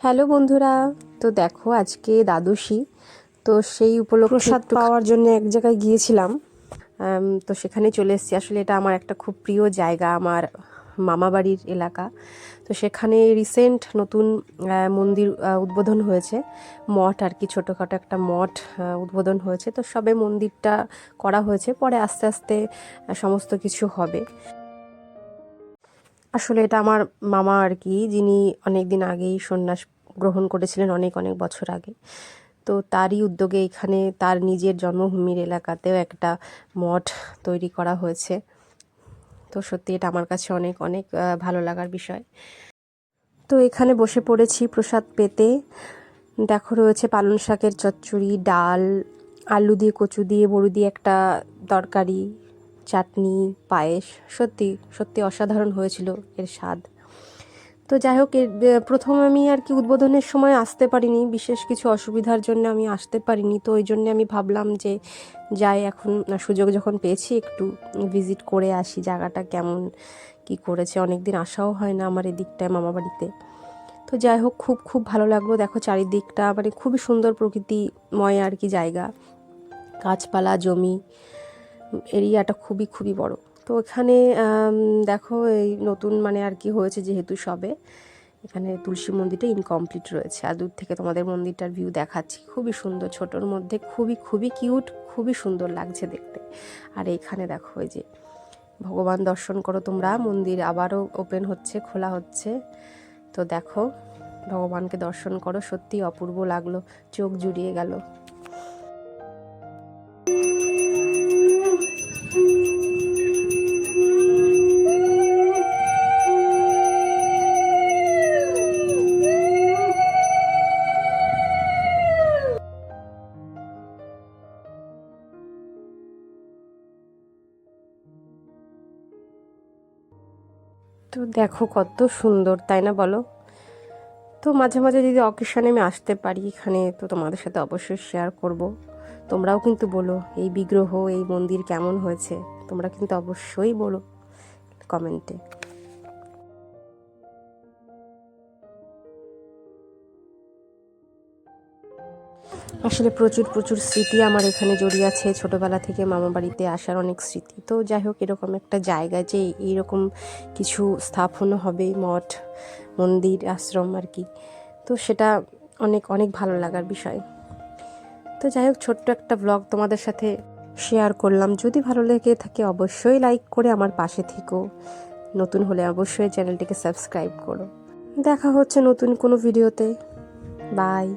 Hello বন্ধুরা, তো দেখো আজকে দ্বাদশী, তো সেই উপলক্ষে প্রসাদ পাওয়ার জন্য এক জায়গায় গিয়েছিলাম। তো সেখানে চলে এসেছি। আসলে এটা আমার একটা খুব প্রিয় জায়গা, আমার মামা বাড়ির এলাকা। তো সেখানে রিসেন্ট নতুন মন্দির উদ্বোধন হয়েছে, মঠ আর কি, ছোটোখাটো একটা মঠ উদ্বোধন হয়েছে। তো সবে মন্দিরটা করা হয়েছে, পরে আস্তে আস্তে সমস্ত কিছু হবে। আসলে এটা আমার মামা আর কি, যিনি অনেক দিন আগেই সন্ন্যাস গ্রহণ করেছিলেন, অনেক অনেক বছর আগে। তো তারই উদ্যোগে এখানে তার নিজের জন্মভূমির এলাকাতেও একটা মঠ তৈরি করা হয়েছে। তো সত্যি এটা আমার কাছে অনেক অনেক ভালো লাগার বিষয়। তো এখানে বসে পড়েছি প্রসাদ পেতে। দেখো রয়েছে পালং শাকের চচ্চড়ি, ডাল, আলু দিয়ে, কচু দিয়ে, বড়ি দিয়ে একটা তরকারি, চাটনি, পায়েস। সত্যি সত্যি অসাধারণ হয়েছিল এর স্বাদ। তো যাই হোক, প্রথম আমি আর কি উদ্বোধনের সময় আসতে পারিনি, বিশেষ কিছু অসুবিধার জন্য আমি আসতে পারিনি। তো ওই জন্য আমি ভাবলাম যে যাই, এখন সুযোগ যখন পেয়েছি একটু ভিজিট করে আসি, জায়গাটা কেমন কি করেছে। অনেক দিন আসাও হয় না আমার এদিকটায় মামা বাড়িতে। তো যাই হোক, খুব খুব ভালো লাগলো। দেখো চারিদিকটা মানে খুবই সুন্দর, প্রকৃতিময় আর কি জায়গা, গাছপালা, জমি, এরিয়াটা খুবই খুবই বড়। তো এখানে দেখো এই নতুন মানে আর কি হয়েছে, যেহেতু সবে এখানে তুলসী মন্দিরটা ইনকমপ্লিট রয়েছে। আর দূর থেকে তোমাদের মন্দিরটার ভিউ দেখাচ্ছি, খুবই সুন্দর, ছোটোর মধ্যে খুবই খুবই কিউট, খুবই সুন্দর লাগছে দেখতে। আর এইখানে দেখো এই যে ভগবান দর্শন করো তোমরা, মন্দির আবারও ওপেন হচ্ছে, খোলা হচ্ছে। তো দেখো ভগবানকে দর্শন করো, সত্যি অপূর্ব লাগলো, চোখ জুড়িয়ে গেল। তো দেখো কত সুন্দর, তাই না বলো? তো মাঝে মাঝে যদি অকেশনে আমি আসতে পারি এখানে, তো তোমাদের সাথে অবশ্যই শেয়ার করব। তোমরাও কিন্তু বলো এই বিগ্রহ, এই মন্দির কেমন হয়েছে, তোমরা কিন্তু অবশ্যই বলো কমেন্টে। আসলে প্রচুর প্রচুর স্মৃতি আমার এখানে জড়িয়ে আছে, ছোটোবেলা থেকে মামা বাড়িতে আসার অনেক স্মৃতি। তো যাই হোক, এরকম একটা জায়গায় যে এইরকম কিছু স্থাপন হবে, মঠ, মন্দির, আশ্রম আর কি, তো সেটা অনেক অনেক ভালো লাগার বিষয়। তো যাই হোক, ছোট্ট একটা ব্লগ তোমাদের সাথে শেয়ার করলাম। যদি ভালো লেগে থাকে অবশ্যই লাইক করে আমার পাশে থেকো, নতুন হলে অবশ্যই চ্যানেলটিকে সাবস্ক্রাইব করো। দেখা হচ্ছে নতুন কোনো ভিডিওতে। বাই।